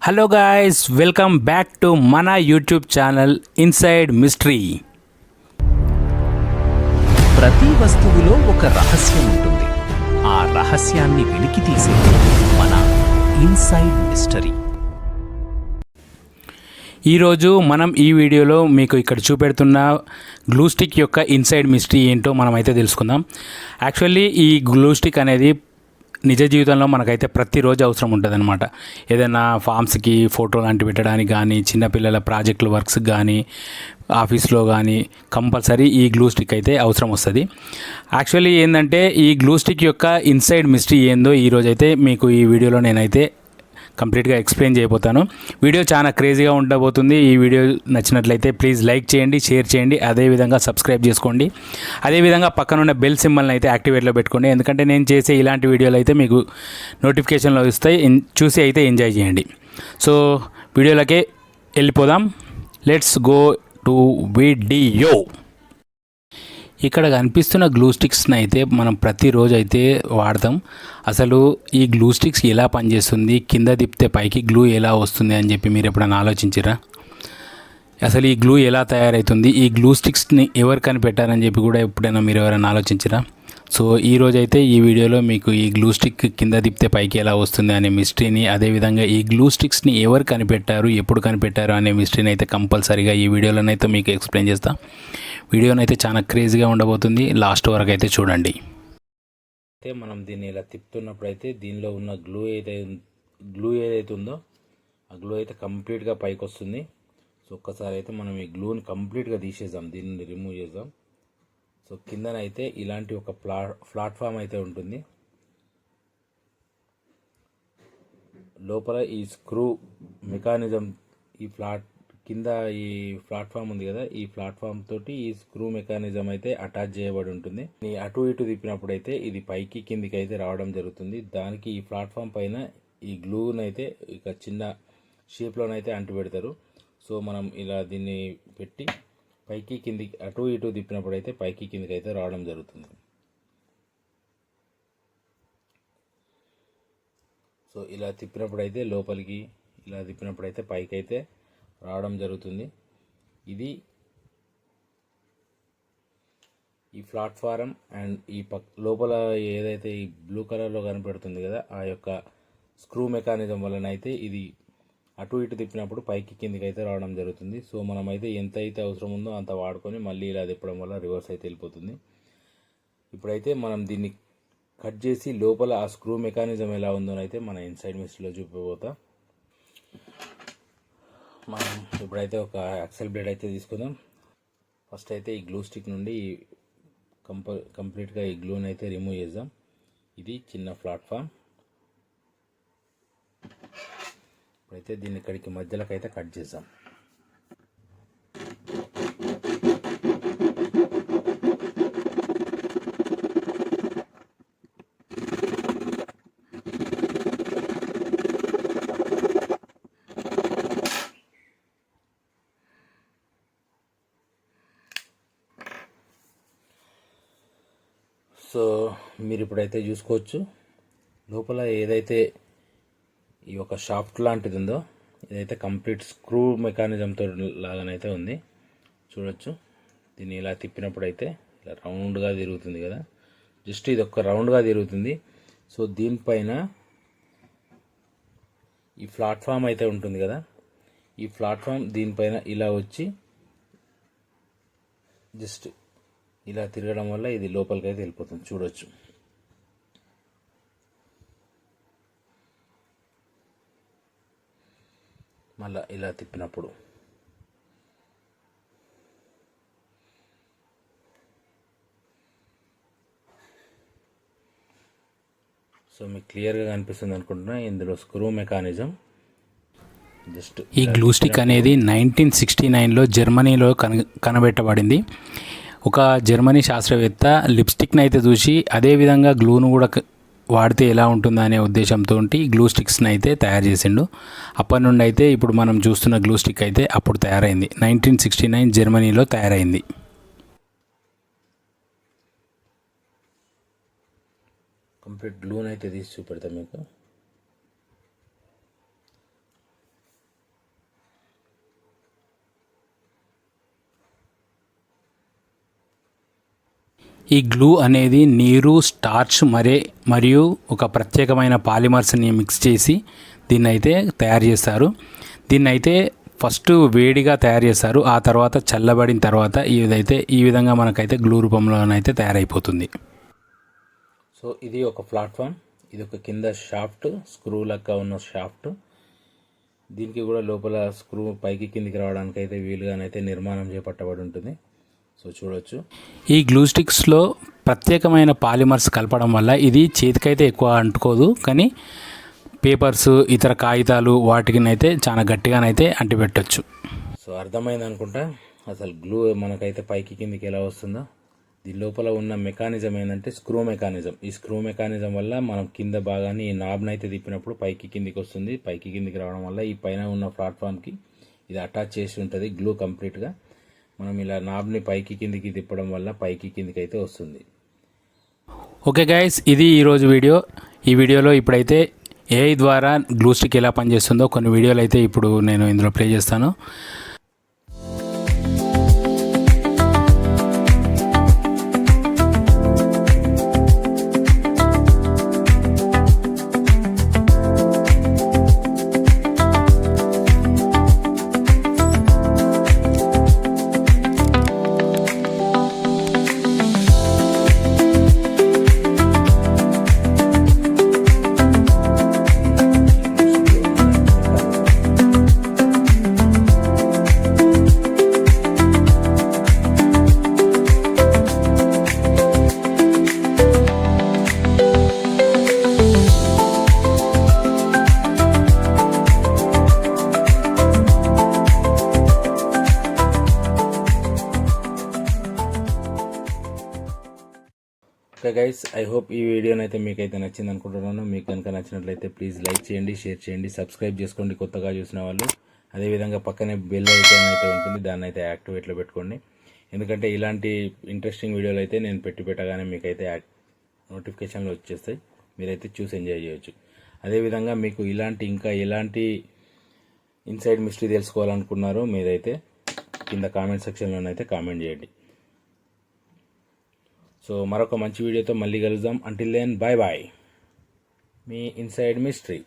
Hello guys, welcome back to మన YouTube channel inside mystery. ప్రతి వస్తువులో ఒక రహస్యం ఉంటుంది. ఆ రహస్యాన్ని వెలికి తీసేది మన ఇన్సైడ్ మిస్టరీ. ఈరోజు మనం ఈ వీడియోలో మీకు ఇక్కడ చూపెడుతున్న గ్లూ స్టిక్ యొక్క ఇన్సైడ్ మిస్టరీ ఏంటో మనమైతే తెలుసుకుందాం. యాక్చువల్లీ ఈ గ్లూ స్టిక్ అనేది నిజ జీవితంలో మనకైతే ప్రతిరోజు అవసరం ఉంటుంది అనమాట. ఏదైనా ఫామ్స్కి ఫోటో లాంటి పెట్టడానికి కానీ, చిన్నపిల్లల ప్రాజెక్టుల వర్క్స్కి కానీ, ఆఫీస్లో కానీ కంపల్సరీ ఈ గ్లూ స్టిక్ అయితే అవసరం వస్తుంది. యాక్చువల్లీ ఏంటంటే ఈ గ్లూ స్టిక్ యొక్క ఇన్సైడ్ మిస్టరీ ఏందో ఈరోజు అయితే మీకు ఈ వీడియోలో నేనైతే కంప్లీట్గా ఎక్స్ప్లెయిన్ చేయబోతాను. వీడియో చాలా క్రేజీగా ఉండబోతుంది. ఈ వీడియో నచ్చినట్లయితే ప్లీజ్ లైక్ చేయండి, షేర్ చేయండి, అదేవిధంగా సబ్స్క్రైబ్ చేసుకోండి. అదేవిధంగా పక్కనున్న బెల్ సింబల్ని అయితే యాక్టివేట్లో పెట్టుకోండి. ఎందుకంటే నేను చేసే ఇలాంటి వీడియోలు అయితే మీకు నోటిఫికేషన్లో వస్తాయి. చూసి అయితే ఎంజాయ్ చేయండి. సో వీడియోలకే వెళ్ళిపోదాం. Let's go to video. ఇక్కడ కనిపిస్తున్న గ్లూ స్టిక్స్ని అయితే మనం ప్రతిరోజు అయితే వాడతాం. అసలు ఈ గ్లూ స్టిక్స్ ఎలా పనిచేస్తుంది, కింద తిప్పితే పైకి గ్లూ ఎలా వస్తుంది అని చెప్పి మీరు ఎప్పుడైనా ఆలోచించారా? అసలు ఈ గ్లూ ఎలా తయారవుతుంది, ఈ గ్లూ స్టిక్స్ని ఎవరు కనిపెట్టారని చెప్పి కూడా ఎప్పుడైనా మీరు ఎవరైనా ఆలోచించారా? సో ఈరోజైతే ఈ వీడియోలో మీకు ఈ గ్లూ స్టిక్ కింద తిప్పితే పైకి ఎలా వస్తుంది అనే మిస్టరీని, అదేవిధంగా ఈ గ్లూ స్టిక్స్ని ఎవరు కనిపెట్టారు, ఎప్పుడు కనిపెట్టారు అనే మిస్టరీని అయితే కంపల్సరీగా ఈ వీడియోలోనైతే మీకు ఎక్స్ప్లెయిన్ చేస్తాం. వీడియోనైతే చాలా క్రేజీగా ఉండబోతుంది. లాస్ట్ వరకు అయితే చూడండి. అయితే మనం దీన్ని ఇలా తిప్పుతున్నప్పుడు అయితే దీనిలో ఉన్న గ్లూ ఏదైతే ఉందో ఆ గ్లూ అయితే కంప్లీట్గా పైకి వస్తుంది. సో ఒక్కసారి అయితే మనం ఈ గ్లూని కంప్లీట్గా తీసేద్దాం, దీన్ని రిమూవ్ చేద్దాం. సో కిందనైతే ఇలాంటి ఒక ప్లాట్ఫామ్ అయితే ఉంటుంది. లోపల ఈ స్క్రూ మెకానిజం కింద ఈ ప్లాట్ఫామ్ ఉంది కదా, ఈ ప్లాట్ఫామ్ తోటి ఈ స్క్రూ మెకానిజం అయితే అటాచ్ చేయబడి ఉంటుంది. అటు ఇటు తిప్పినప్పుడు అయితే ఇది పైకి కిందికి అయితే రావడం జరుగుతుంది. దానికి ఈ ప్లాట్ఫామ్ పైన ఈ గ్లూని అయితే ఇక చిన్న షేప్లోనైతే అంటు పెడతారు. సో మనం ఇలా దీన్ని పెట్టి పైకి కిందికి అటు ఇటు తిప్పినప్పుడు అయితే పైకి కిందికి అయితే రావడం జరుగుతుంది. సో ఇలా తిప్పినప్పుడు అయితే లోపలికి, ఇలా తిప్పినప్పుడు అయితే పైకి అయితే రావడం జరుగుతుంది. ఇది ఈ ప్లాట్ఫారం అండ్ ఈ లోపల ఏదైతే ఈ బ్లూ కలర్లో కనపడుతుంది కదా, ఆ యొక్క స్క్రూ మెకానిజం వలన అయితే ఇది అటు ఇటు తిప్పినప్పుడు పైకి కిందికి అయితే రావడం జరుగుతుంది. సో మనమైతే ఎంత అయితే అవసరం ఉందో అంత వాడుకొని మళ్ళీ ఇలా తిప్పడం వల్ల రివర్స్ అయితే వెళ్ళిపోతుంది. ఇప్పుడైతే మనం దీన్ని కట్ చేసి లోపల ఆ స్క్రూ మెకానిజం ఎలా ఉందో అయితే మన ఇన్సైడ్ మిస్టరీలో చూపిపోతా. మనం ఇప్పుడైతే ఒక యాక్సెల్ బ్లేడ్ అయితే తీసుకుందాం. ఫస్ట్ అయితే ఈ గ్లూ స్టిక్ నుండి కంప్లీట్గా ఈ గ్లూని అయితే రిమూవ్ చేద్దాం. ఇది చిన్న ప్లాట్ఫామ్. ఇప్పుడైతే దీన్ని ఇక్కడికి మధ్యలోకి అయితే కట్ చేద్దాం. సో మీరు ఇప్పుడైతే చూసుకోవచ్చు, లోపల ఏదైతే ఈ యొక్క షాఫ్ట్ లాంటిది ఉందో ఇదైతే కంప్లీట్ స్క్రూ మెకానిజంతో లాగానైతే ఉంది. చూడొచ్చు, దీన్ని ఇలా తిప్పినప్పుడు అయితే ఇలా రౌండ్గా తిరుగుతుంది కదా, జస్ట్ ఇది ఒక రౌండ్గా తిరుగుతుంది. సో దీనిపైన ఈ ప్లాట్ఫామ్ అయితే ఉంటుంది కదా, ఈ ప్లాట్ఫామ్ దీనిపైన ఇలా వచ్చి జస్ట్ ఇలా తిరగడం వల్ల ఇది లోపలికి అయితే వెళ్ళిపోతుంది. చూడొచ్చు, మళ్ళీ ఇలా తిప్పినప్పుడు సో మీకు క్లియర్గా కనిపిస్తుంది అనుకుంటున్నా. ఇందులో స్క్రూ మెకానిజం జస్ట్ ఈ గ్లూ స్టిక్ అనేది 1969లో జర్మనీలో కనబెట్టబడింది. ఒక జర్మనీ శాస్త్రవేత్త లిప్స్టిక్ని అయితే చూసి అదేవిధంగా గ్లూను కూడా వాడితే ఎలా ఉంటుందా అనే ఉద్దేశంతో గ్లూ స్టిక్స్ని అయితే తయారు చేసిండు. అప్పటి నుండి అయితే ఇప్పుడు మనం చూస్తున్న గ్లూ స్టిక్ అయితే అప్పుడు తయారైంది. 1969 జర్మనీలో తయారైంది. కంప్లీట్ గ్లూని అయితే తీసి చూపెడతాం మీకు. ఈ గ్లూ అనేది నీరు, స్టార్చ్ మరియు ఒక ప్రత్యేకమైన పాలిమర్స్ని మిక్స్ చేసి దీన్నైతే తయారు చేస్తారు. దీన్నైతే ఫస్ట్ వేడిగా తయారు చేస్తారు, ఆ తర్వాత చల్లబడిన తర్వాత ఈ విధంగా మనకైతే గ్లూ రూపంలోనైతే తయారైపోతుంది. సో ఇది ఒక ప్లాట్ఫామ్, ఇది ఒక కింద షాఫ్ట్, స్క్రూ లెక్క ఉన్న షాఫ్ట్. దీనికి కూడా లోపల స్క్రూ పైకి కిందికి రావడానికి అయితే వీలుగానైతే నిర్మాణం చేపట్టబడి ఉంటుంది. సో చూడొచ్చు. ఈ గ్లూ స్టిక్స్లో ప్రత్యేకమైన పాలిమర్స్ కలపడం వల్ల ఇది చేతికైతే ఎక్కువ అంటుకోదు, కానీ పేపర్స్, ఇతర కాగితాలు వాటికినైతే చాలా గట్టిగానైతే అంటిపెట్టచ్చు. సో అర్థమైంది అనుకుంటా అసలు గ్లూ మనకైతే పైకి కిందికి ఎలా వస్తుందో. దీని లోపల ఉన్న మెకానిజం ఏంటంటే స్క్రూ మెకానిజం. ఈ స్క్రూ మెకానిజం వల్ల మనం కింద భాగాన్ని ఈ నాబ్ని అయితే తిప్పినప్పుడు పైకి కిందికి వస్తుంది. పైకి కిందికి రావడం వల్ల ఈ పైన ఉన్న ప్లాట్ఫామ్కి ఇది అటాచ్ చేసి ఉంటుంది గ్లూ కంప్లీట్గా. మనం ఇలా నాబ్ని పైకి కిందికి తిప్పడం వల్ల పైకి కిందికి అయితే వస్తుంది. ఓకే గైస్, ఇది ఈరోజు వీడియో. ఈ వీడియోలో ఇప్పుడైతే ఏఐ ద్వారా గ్లూ స్టిక్ ఎలా పనిచేస్తుందో కొన్ని వీడియోలు అయితే ఇప్పుడు నేను ఇందులో ప్లే చేస్తాను. ఓకే గైస్, ఐ హోప్ ఈ వీడియోని అయితే మీకైతే నచ్చింది అనుకుంటున్నాను. మీకు కనుక నచ్చినట్లయితే ప్లీజ్ లైక్ చేయండి, షేర్ చేయండి, సబ్స్క్రైబ్ చేసుకోండి కొత్తగా చూసిన వాళ్ళు. అదేవిధంగా పక్కనే బెల్ ఐకాన్ అయితే ఉంటుంది, దాన్ని అయితే యాక్టివేట్లో పెట్టుకోండి. ఎందుకంటే ఇలాంటి ఇంట్రెస్టింగ్ వీడియోలు అయితే నేను పెట్టగానే మీకైతే నోటిఫికేషన్లు వచ్చేస్తాయి, మీరైతే చూసి ఎంజాయ్ చేయొచ్చు. అదేవిధంగా మీకు ఇంకా ఎలాంటి ఇన్సైడ్ మిస్టరీ తెలుసుకోవాలనుకున్నారో మీరైతే కింద కామెంట్ సెక్షన్లోనైతే కామెంట్ చేయండి. సో మరొక మంచి వీడియోతో మళ్ళీ కలుద్దాం. అంటిల్ దెన్ బాయ్ బాయ్, మీ ఇన్సైడ్ మిస్టరీ.